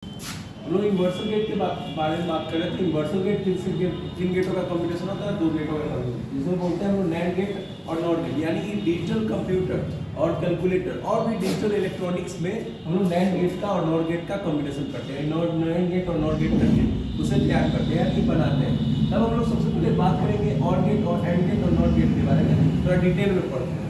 हम लोग universal gate के बारे में बात कर रहे थे। इन्वर्सल गेट किन गेटों का कॉम्बिनेशन होता है? दो गेटों का कॉम्बिनेशन, जिसमें बोलते हैं हम लोग नैंड गेट और नॉट गेट, यानी कि डिजिटल कंप्यूटर और कैलकुलेटर और भी डिजिटल इलेक्ट्रॉनिक्स में हम लोग नैंड गेट का और नॉट गेट का कॉम्बिनेशन करते हैं। नैंड गेट और नॉट गेट करके उसे तैयार करते हैं यानी बनाते हैं। तब हम लोग सबसे पहले बात करेंगे और गेट और एंड गेट और नॉट गेट के बारे में, थोड़ा डिटेल में पढ़ते हैं।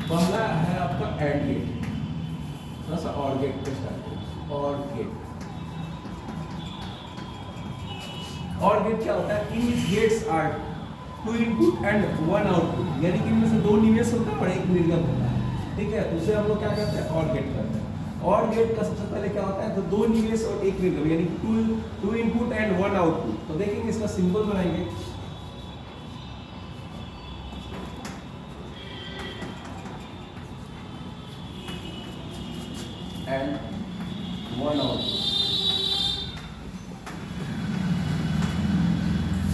पहला है आपका एंड गेट, थोड़ा सा और गेट पे स्टार्ट करें। और गेट क्या होता है? इन gates are two input and one output, यानी कि इनमें से दो निवेश होता है और एक निर्गम होता है। ठीक है, तो उसे हम लोग क्या करते हैं? और गेट करते हैं। और गेट का सबसे पहले क्या होता है? तो दो निवेश और एक निर्गम, यानी two input and one output. तो देखेंगे इसका सिंबल बनाएंगे। एंड वन आउटपुट,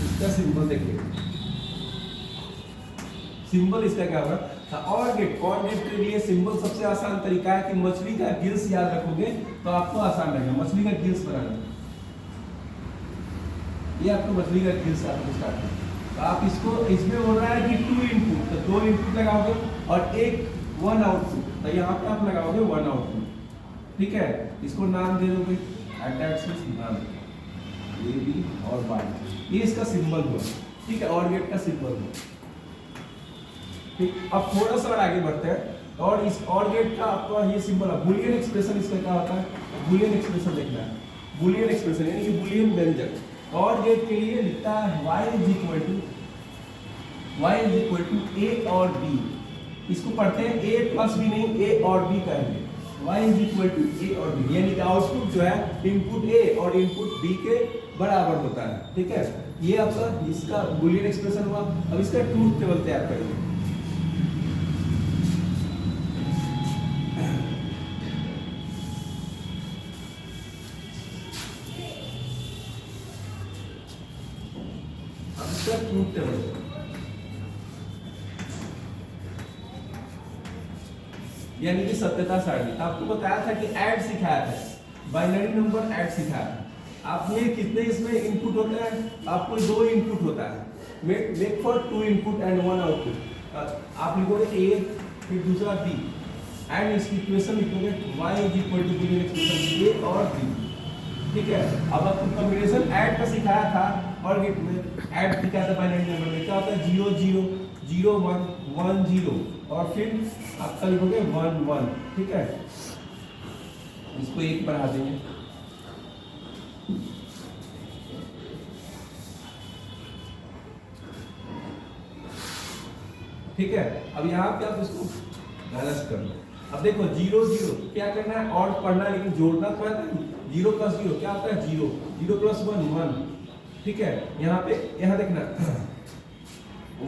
इसका सिंबल देखिए। सिंबल इसका क्या होगा? और गेट के लिए सिंबल सबसे आसान तरीका है कि मछली का गिल्स याद रखोगे तो आपको आसान रहेगा। मछली का गिल्स बनाना, ये आपको मछली का गिल्स आपको स्टार्ट करना। तो आप इसको, इसमें बोल रहा है कि टू इनपुट, तो दो इनपुट लगाओगे और एक वन आउटपुट, तो यहाँ पे आप लगाओगे वन आउटपुट। ठीक है, इसको नाम दे दोगे नाम ए बी और वाई, ये इसका सिंबल हुआ। ठीक है, और गेट का सिंबल हुआ। ठीक, अब थोड़ा सा और आगे बढ़ते हैं। और इस और गेट का आपका ये सिंबल है बूलियन एक्सप्रेशन। इसका क्या होता है? बूलियन एक्सप्रेशन देखना है। बूलियन एक्सप्रेशन यानी कि बूलियन व्यंजक। और गेट के लिए लिखता है y is equal to A और बी। इसको पढ़ते हैं a प्लस बी, नहीं a और b कहेंगे। y is equal to A और बी, यानी कि आउटपुट जो है इनपुट a और इनपुट b के बराबर होता है। ठीक है, ये आपका इसका बूलियन एक्सप्रेशन हुआ। अब इसका ट्रूथ टेबल तैयार करेंगे। ट्रूथ टेबल, यानी कि सत्यता सारणी। आपको बताया था कि ऐड सिखाया था, बाइनरी नंबर ऐड सिखाया था। आपने कितने इसमें इनपुट होता है? आपको दो इनपुट होता है। Make for two input and one output. आप लिखोगे ए, फिर दूसरा बी, एंड इसकी इक्वेशन लिखोगे y is equal to boolean expression A और बी। ठीक है, अब आपको कॉम्बिनेशन ऐड का सिखाया था और गेट में ऐड सिखाया था बाइनरी नंबर में। क्या होता है? 0 0 0 1 1 0 और फिर आपका लिखोगे 1 1। ठीक है, इसको एक बढ़ा देंगे। ठीक है, अब यहाँ पे आप इसको बैलेंस कर लो। अब देखो 0 0 क्या करना है? और पढ़ना है, लेकिन जोड़ना पड़ता है। 0 प्लस 0 क्या होता है? 0 0 प्लस 1 1। ठीक है, यहाँ पे यहाँ देखना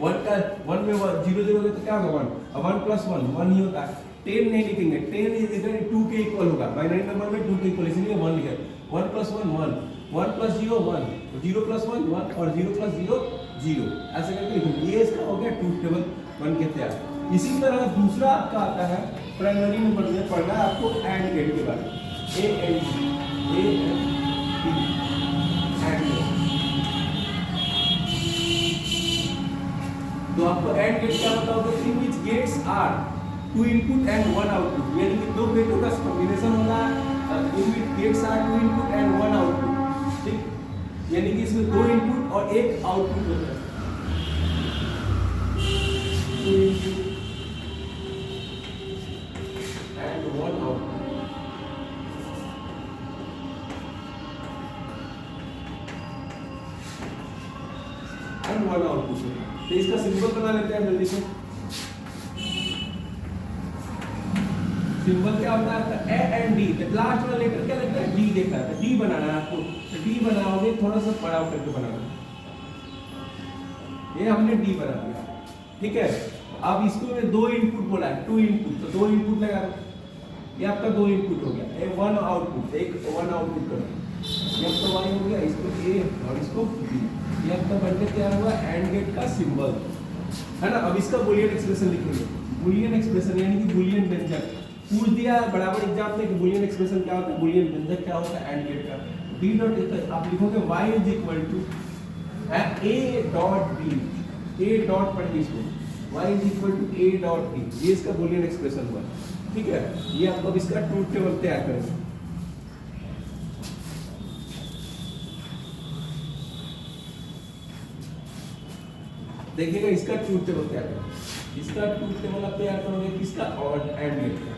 1 का 1 में 0 0 तो क्या होगा? 1। अब 1 प्लस 1 1 ही होता है। 10 नहीं लिखेंगे, 10 इज 2 के इक्वल होगा। बाइनरी नंबर में 2 के इक्वल, इसलिए 1 लिखा। 1 प्लस 1 1, 1 प्लस 0 1, 0 प्लस 1 1 और 0 प्लस 0 0, ऐसे करके लिखेंगे। ये इसका हो गया ट्रूथ टेबल बन के तैयार। इसी तरह दूसरा आपका आता है प्राइमरी नंबर में पढ़ना है आपको एंड गेट के बारे में। A and B, AND gate. तो आपको एंड गेट क्या बताओगे? In which gates are two input and one output, यानी कि दो गेटों का कॉम्बिनेशन होता है। In which gates are two input and one output. ठीक, यानी कि इसमें दो इनपुट और एक आउटपुट होता है। Two input and one output. And one output. तो इसका सिंबल बना लेते हैं जल्दी से। सिंबल क्या होता है? A and D. लास्ट वाला लेटर क्या लगता है? डी देखा है, डी बनाना है आपको। तो डी बनाओगे, थोड़ा सा बड़ा करके बनाना। ये हमने डी बना दिया। ठीक है, अब इसको में दो इनपुट बोला है, टू इनपुट, तो दो इनपुट लगा दो। ये आपका दो इनपुट हो गया। एक वन आउटपुट, एक वन आउटपुट करो। ये आपका y हो गया, इसको a और इसको b। ये आपका बनके तैयार हुआ एंड गेट का सिंबल, है ना। अब इसका बूलियन एक्सप्रेशन लिखेंगे। बूलियन एक्सप्रेशन यानी कि बूलियन व्यंजक पूछ दिया है बराबर एग्जाम में कि बूलियन एक्सप्रेशन क्या होता है, बूलियन व्यंजक क्या होता है एंड गेट का। b डॉट आप लिखोगे y is equal to a dot b, a dot पढ़िए इसको, y is equal to a dot b, ये इसका बूलियन एक्सप्रेशन हुआ। ठीक है, ये आपको अब इसका ट्रूथ टेबल तैयार करेंगे। देखिएगा इसका ट्रूथ टेबल तैयार करेंगे। इसका ट्रूथ टेबल आप तैयार करोगे किसका, और एंड गेट का।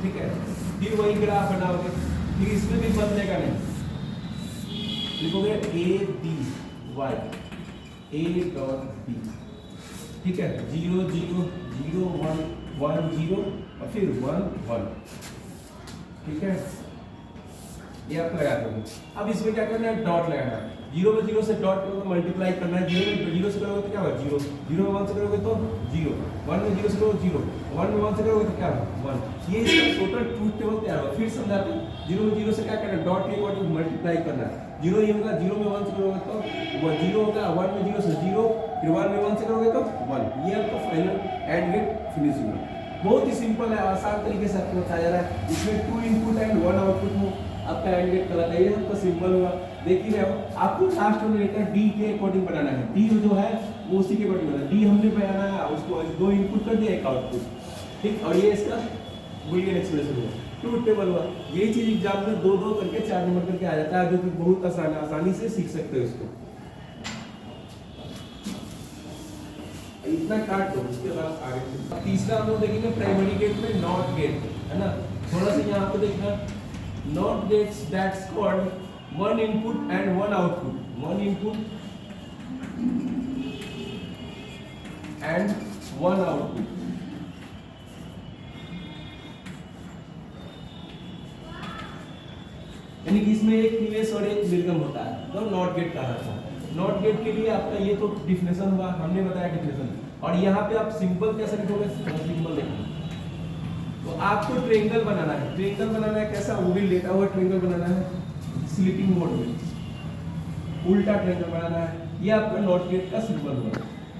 ठीक है, फिर वही ग्राफ बनाओगे, फिर इसमें भी बदलेगा नहीं, लिखोगे a b y a dot b। ठीक है, 0 0 0 1 1 0 और फिर 1 1। ठीक है, ये आप लगा दोगे। अब इसमें क्या करना है, डॉट लगाना है। 0 में 0 से डॉट को मल्टीप्लाई करना है। 0 में 0 से करोगे तो क्या होगा 0, 0 में 1 से करोगे तो 0, 1 में 0 से करोगे 0, 1 में 1 से करोगे तो क्या होगा 1। ये इसका टोटल ट्रूथ टेबल तैयार होगा। फिर समझाते हैं, 0 में 0 से क्या करना है, डॉट के अकॉर्डिंग मल्टीप्लाई करना है। 0 ये होगा, 0 में 1 से करोगे तो 0 होगा, 1 में 0 से 0, फिर 1 में 1 से करोगे तो 1। ये आपका फाइनल एंड गेट फिनिश हुआ। बहुत ही सिंपल है, आसान तरीके से आपको बताया जा रहा है। इसमें 2 इनपुट एंड 1 आउटपुट हो, आपका एंड गेट करा है। ये आपका सिंपल हुआ, देख ही रहे हो। आपको लास्ट में लेकर डी के अकॉर्डिंग बनाना है। डी जो है वो उसी के अकॉर्डिंग बनाना है। डी हमने बनाना है, उसको 2 इनपुट कर दिया, 1 आउटपुट। ठीक, और ये इसका बूलियन एक्सप्रेशन हुआ, ट्रूथ टेबल हुआ। ये चीज एग्जाम में 2 2 करके 4 नंबर करके आ जाता है, जो कि बहुत आसानी से सीख सकते हो इसको। इतना काट दो, उसके बाद आगे तीसरा हम लोग देखेंगे प्राइमरी गेट में नॉट गेट, है ना। थोड़ा सा यहाँ पे देखना, NOT gates that's called 1 input and 1 output, 1 input and 1 output. यानी कि इसमें एक निवेश और एक निर्गम होता है, तो नॉट गेट कहा जाता है। नॉट गेट के लिए आपका ये तो डिफिनेशन हुआ, हमने बताया डिफिनेशन। और यहाँ पे आप सिंपल कैसे लिखोगे, सिंपल लिखोगे तो आपको ट्रायंगल बनाना है। ट्रायंगल बनाना है कैसा, वो भी लेटा हुआ ट्रायंगल बनाना है स्लीपिंग मोड में, उल्टा ट्रायंगल बनाना है। ये आपका नॉट गेट का सिंबल हुआ।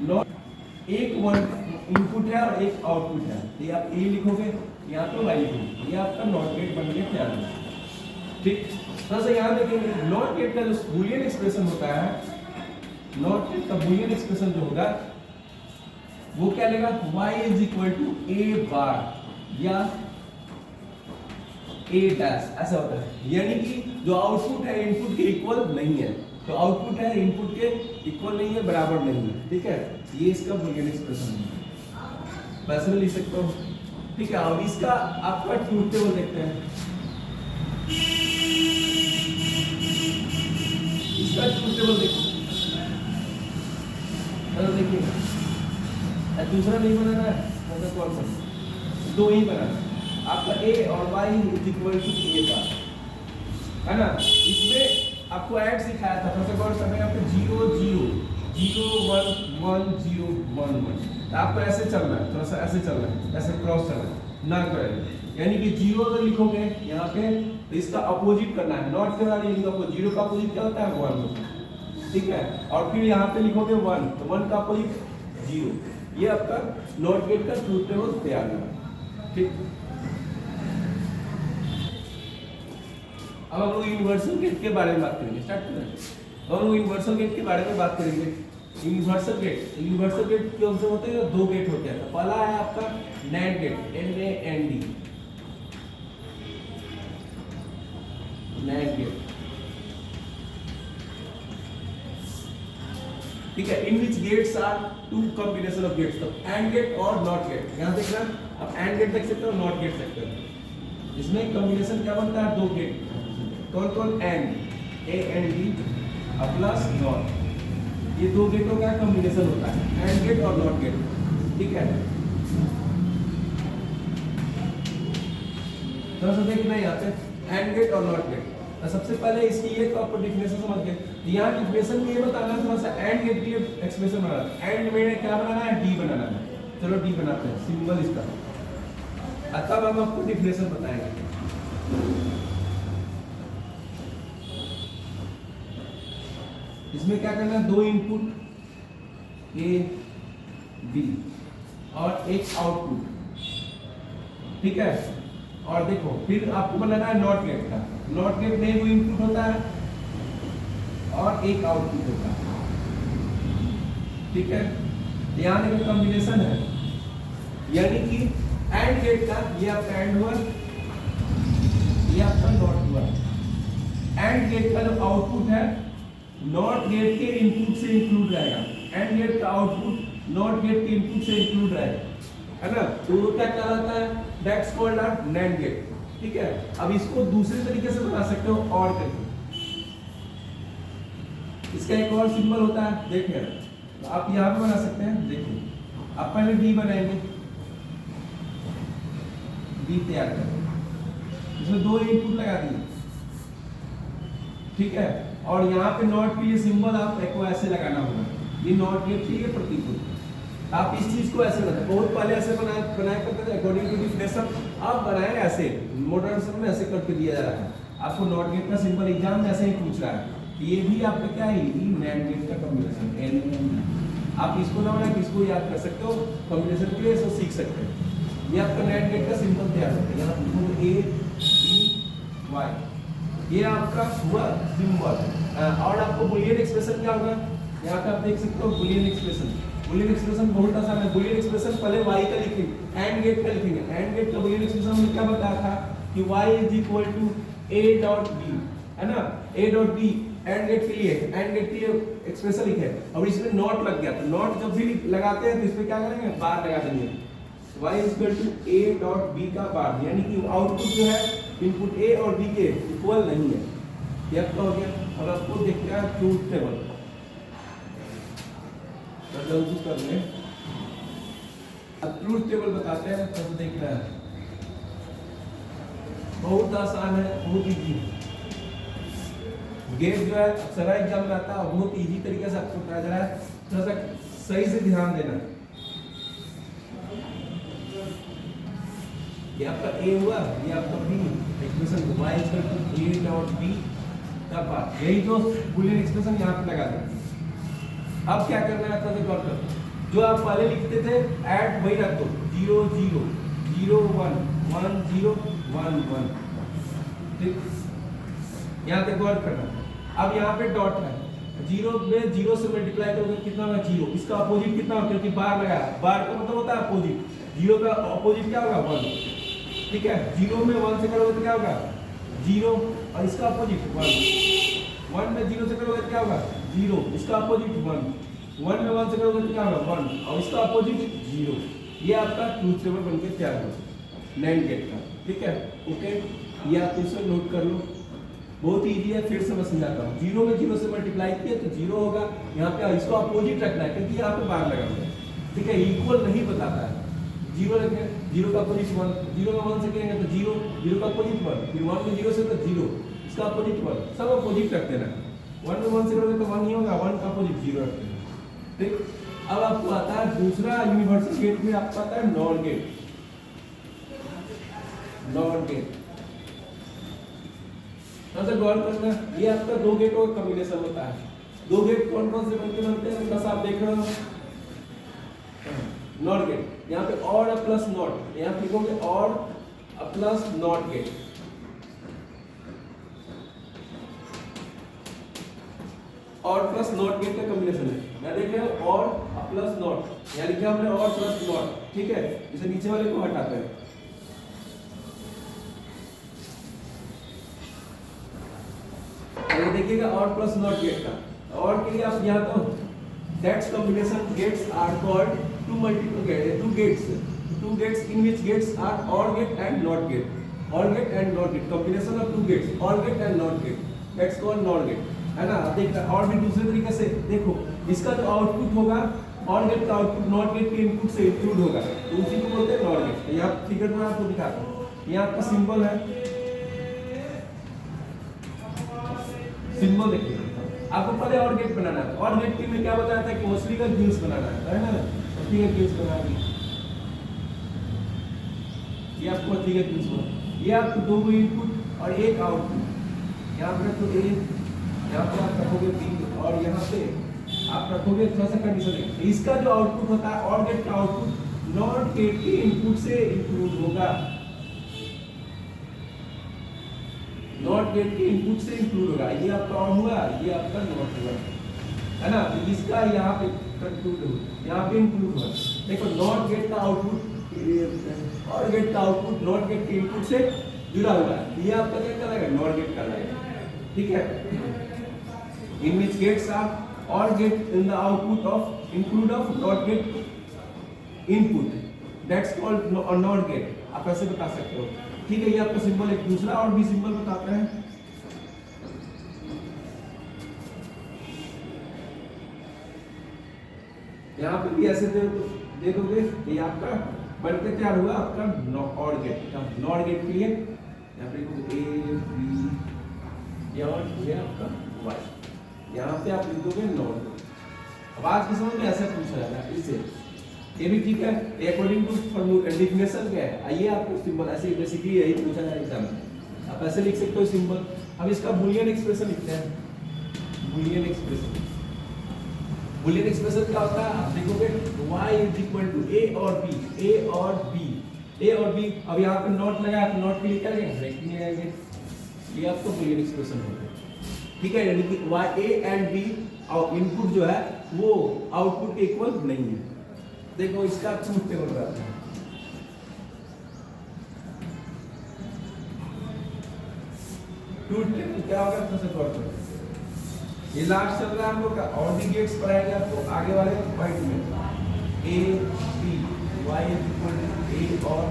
नॉट एक 1 इनपुट है और 1 आउटपुट है, ये आप ए लिखोगे, यहाँ पे वाई लिखोगे। ये आपका नॉट गेट बन के तैयार है। ठीक, थोड़ा सा यहाँ देखेंगे, नॉट गेट का जो बूलियन एक्सप्रेशन होता है, नॉट गेट का बूलियन एक्सप्रेशन जो होगा वो क्या लेगा, y is equal to a bar या a डैश, ऐसा होता है। यानी कि जो आउटपुट है इनपुट के इक्वल नहीं है, तो आउटपुट है इनपुट के इक्वल नहीं है, बराबर नहीं है। ठीक है, ये इसका बूलियन एक्सप्रेशन है, वैसे लिख सकता हूँ। ठीक है, अब इसका आपका ट्रूथ टेबल देखते हैं। इसका ट्रूथ टेबल देखो, देखिए दूसरा नहीं बनाना है, मतलब कौन सा, 2 ही बनाना है आपका a और y is equal to a का, है ना। इसमें आपको ऐड सिखाया था, थोड़ा सा गौर करना है। आपको 0 0 0 1 1 0 1 1, आपको ऐसे चलना है, थोड़ा सा ऐसे चलना है, ऐसे क्रॉस चलना है ना करें। यानी कि 0 अगर लिखोगे यहाँ पे तो इसका अपोजिट करना है, नॉट के बाद ये लिखोगे 0 का अपोजिट क्या होता है 1। ठीक है, और फिर यहाँ पे लिखोगे 1, तो 1 का अपोजिट 0। ये आपका नॉट गेट का ट्रूथ टेबल तैयार हुआ। ठीक, अब हम लोग यूनिवर्सल गेट के बारे में बात करेंगे, स्टार्ट करें। हम लोग यूनिवर्सल गेट के बारे में बात करेंगे। यूनिवर्सल गेट क्यों से होते हैं, 2 गेट होते हैं। पहला है आपका NAND gate, NAND, NAND gate. ठीक है, in which gates are 2 combination of gates, तो एंड गेट और नॉट गेट। यहाँ देखना, आप एंड गेट देख सकते हो, नॉट गेट सकते हो। इसमें कॉम्बिनेशन क्या बनता है, 2 गेट। कौन कौन, एंड, AND प्लस नॉट, ये 2 गेटों का कॉम्बिनेशन होता है, एंड गेट और नॉट गेट। ठीक है, थोड़ा सा देखना यहाँ पे एंड गेट और नॉट गेट। तो सबसे पहले इसकी ये तो आपको डिफिनेशन समझ गए। यहाँ डिफिनेशन में ये बताना है, थोड़ा सा एंड गेट के लिए एक्सप्रेशन बनाना है। एंड में क्या बनाना है, डी बनाना है। चलो डी बनाते हैं, सिंबल इसका, तब हम आपको डिफिनेशन बताएंगे। इसमें क्या करना है, दो इनपुट ए बी और एक आउटपुट, ठीक है। और देखो फिर आपको बनाना है नॉट गेट का। नॉट गेट में वो इनपुट होता है और एक आउटपुट होता है, ठीक है। यहाँ देखो कॉम्बिनेशन है, यानी कि एंड गेट का ये आपका एंड हुआ, ये आपका नॉट हुआ। एंड गेट का जो आउटपुट है नॉट गेट के इनपुट से इंक्लूड रहेगा, एंड गेट का आउटपुट नॉट गेट के इनपुट से इंक्लूड रहेगा, है ना। तो वो क्या कहलाता है, that's called a NAND gate, ठीक है। अब इसको दूसरे तरीके से बना सकते हो और करके। इसका एक और सिंबल होता है, देखिए तो आप यहाँ पे बना सकते हैं। देखिए आप पहले डी बनाएंगे, डी तैयार करें, इसमें दो इनपुट लगा दिए, ठीक है। और यहाँ पे नॉट के लिए सिंबल आप को ऐसे लगाना होगा, ये नॉट गेट के लिए प्रतीक होता है। आप इस चीज को ऐसे बनाए, बहुत पहले ऐसे बनाया करते थे अकॉर्डिंग टू डिफिनेशन, आप बनाए ऐसे, मॉडर्न समय में ऐसे करके दिया जा रहा है। आपको नॉट गेट का सिंबल एग्जाम में ऐसे ही पूछ रहा है, ये भी आपका क्या है, नैंड गेट का कॉम्बिनेशन एन। आप इसको ना बना, किसको याद कर सकते हो कॉम्बिनेशन के लिए, इसको सीख सकते हैं। ये आपका नैंड गेट का सिंबल तैयार होता है, यहाँ ए बी वाई, ये आपका हुआ सिंबल। और आपको बुलियन एक्सप्रेशन क्या होगा, यहाँ पे आप देख सकते हो बुलियन एक्सप्रेशन। बुलियन एक्सप्रेशन बहुत आसान है। बुलियन एक्सप्रेशन पहले y का लिखेंगे, एंड गेट का लिखेंगे। एंड गेट का बुलियन एक्सप्रेशन हमने क्या बताया था कि y is equal to a dot b, है ना। a dot b AND gate के लिए, एंड गेट के लिए एक्सप्रेशन लिखे। अब इसमें नॉट लग गया, तो नॉट जब भी लगाते हैं तो इसमें क्या करेंगे, बार लगा देंगे। y is equal to a dot b का बार, यानी कि आउटपुट जो है इनपुट a और b के इक्वल नहीं है, ये आपका हो गया। और आपको देखते हैं ट्रूथ टेबल, जल्दी कर ले। अब ट्रूथ टेबल बताते हैं, तो देखना है, बहुत आसान है, बहुत इजी। गेट जो है अक्सर एग्जाम में आता है, बहुत इजी तरीके से आपको बताया जा रहा है, थोड़ा सा सही से ध्यान देना। ये आपका ए हुआ, ये आपका B, expression y equal to a dot b का पार्ट, यही जो बुलियन एक्सप्रेशन यहाँ पे लगा दें। अब क्या करना है, तो गौर करो, जो आप पहले लिखते थे ऐड वही रख दो, 0 0 0 1 1 0 1 1, ठीक। यहाँ पे गौर करना। अब यहाँ पे डॉट है, 0 में 0 से मल्टीप्लाई करोगे कितना होगा, 0। इसका अपोजिट कितना होगा, क्योंकि बार लगा है, बार का मतलब होता है अपोजिट। 0 का अपोजिट क्या होगा, 1, ठीक है। 0 में 1 से करोगे तो क्या होगा, 0, और इसका अपोजिट 1। 1 में 0 से करोगे तो क्या होगा, 0, इसका अपोजिट 1। 1 में 1 से करोगे तो क्या होगा, 1, और इसका अपोजिट 0। ये आपका ट्रूथ टेबल बनके तैयार होगा नैंड गेट का, ठीक है। ओके, ये आप इसे नोट कर लो, बहुत इजी है। फिर से मैं समझाता हूँ। 0 में 0 से मल्टीप्लाई किया तो 0 होगा, यहाँ पे इसको अपोजिट रखना है क्योंकि यहाँ पे बार लगा हुआ है, ठीक है। इक्वल नहीं बताता है, 0 रखें, 0 का अपोजिट 1, 0 में 1 से करेंगे तो 0, 0 का अपोजिट 1, फिर 1 में 0 से तो 0, इसका अपोजिट 1, सब अपोजिट रख देना। 1 में 1 से करोगे तो 1 ही होगा, 1 का अपोजिट 0 रख देना, ठीक। अब आपको आता है दूसरा यूनिवर्सल गेट में, आपको आता है नॉर गेट। नॉर गेट तो गौर करना, ये आपका दो गेटों का कॉम्बिनेशन होता है। दो गेट कौन कौन से बनते हैं, बस आप देख रहे हो। नॉट गेट, यहाँ पे और प्लस नॉट, यहाँ पे लिखोगे और प्लस नॉट गेट। और प्लस नॉट गेट का कॉम्बिनेशन है, यहाँ देख रहे हो, और प्लस नॉट, यहाँ लिखा हमने और प्लस नॉट, ठीक है। इसे नीचे वाले को हटाते हैं, ये देखिएगा और प्लस नॉट गेट का। और के लिए आप यहाँ तो that's combination gates are called two gates in which gates are or gate and not gate, or gate and not gate, combination of two gates, or gate and not gate, that's called not gate, है ना। देखना और भी दूसरे तरीके से देखो, इसका जो आउटपुट होगा और गेट का आउटपुट नॉट गेट के इनपुट से इंक्लूड होगा, तो उसी को बोलते हैं नॉट गेट। यहाँ फिगर में आपको दिखाता हूँ, यहाँ आपका सिंबल है, सिंबल देखिए। आपको पहले और गेट बनाना है, और गेट के में क्या बताया था कि मछली का गिल्स बनाना है ना, मछली का गिल्स बनाना। ये आपको मछली का गिल्स बना, ये आपको दो इनपुट और एक आउटपुट। यहाँ पे रखो ए, यहाँ पे आप रखोगे बी, और यहाँ पे आप रखोगे, थोड़ा सा कंडीशन है, इसका जो आउटपुट होता है और गेट का आउटपुट नॉट गेट के इनपुट से इंक्लूड होगा, नॉट गेट के इनपुट से इंक्लूड होगा। ये आपका ऑन हुआ, ये आपका नॉट हुआ, है ना। तो इसका यहाँ पे कंक्लूड हो, यहाँ पे इंक्लूड हुआ। देखो नॉट गेट का आउटपुट और गेट का आउटपुट नॉट गेट के इनपुट से जुड़ा हुआ है, ये आपका क्या कहलाएगा, नॉट गेट कहलाएगा, ठीक है। In which gates are or get in the output of include of not gate input, that's called not gate, आप ऐसे बता सकते हो, ठीक है। ये आपका सिंबल। एक दूसरा और भी सिंबल बताते हैं, यहाँ पे भी ऐसे दे दोगे, ये आपका बनकर तैयार हुआ आपका नॉट गेट, नॉट गेट के लिए यहाँ पे ए बी और ये आपका वाई, यहाँ पे आप लिख दोगे नॉट। अब आज के समय में ऐसा पूछा जाता है इससे, ये भी ठीक है, अकॉर्डिंग टू डेफिनेशन क्या है, आइए आपको सिंबल ऐसे बेसिकली यही पूछा जाए एग्जाम में, आप ऐसे लिख सकते हो सिंबल। अब इसका बूलियन एक्सप्रेशन लिखते हैं, बूलियन एक्सप्रेशन। बूलियन एक्सप्रेशन क्या होता है, आप देखोगे y is equal to a और b, a और b, a और b। अब यहाँ पे नॉट लगाया तो नॉट के लिए क्या लगेगा, ब्रैकेट में आएंगे, ये आपको बूलियन एक्सप्रेशन होगा, ठीक है। यानी कि y a एंड b और इनपुट जो है वो आउटपुट के इक्वल नहीं है। देखो इसका ट्रूथ टेबल बनाते हैं, ट्रूथ टेबल क्या होगा, थोड़ा सा गौर करो। ये लास्ट चल रहा है हम लोग का, और भी गेट्स पढ़ाएंगे आपको आगे वाले पॉइंट में। A B Y equal to A और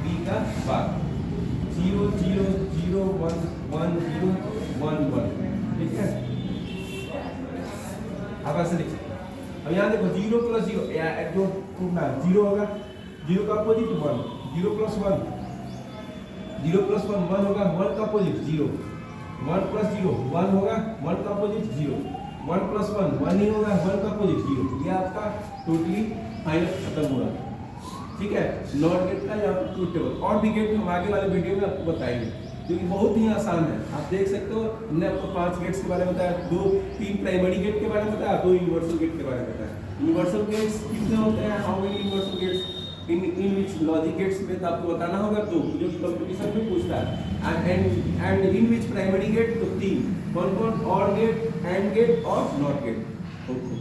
बी का बार 0 0 0 1 1 0 1 1, ठीक है। अब ऐसे लिख सकते हैं। अब यहाँ देखो 0 प्लस 0 जो टूटना 0 होगा, 0 का अपोजिट 1, 0 प्लस 1, 0 प्लस 1 1 होगा, 1 का अपोजिट 0, 1 प्लस 0 1 होगा, 1 का अपोजिट 0, 1 प्लस 1 1 ही होगा, 1 का अपोजिट 0। ये आपका टोटली फाइनल खत्म हो रहा है, ठीक है। नॉट गेट का या ट्रूथ टेबल, और भी गेट हम आगे वाले वीडियो में आपको बताएंगे, क्योंकि बहुत ही आसान है। आप देख सकते हो, हमने आपको 5 गेट्स के बारे में बताया, 3 प्राइमरी गेट के बारे में बताया, 2 यूनिवर्सल गेट के बारे में बताया। यूनिवर्सल गेट्स कितने होते हैं, how many universal gates in which logic gates में, तो आपको बताना होगा, तो जो कंपटीशन में पूछता है। And in which primary gate, तो 3, कौन कौन, और गेट, एंड गेट और नॉट गेट। ओके।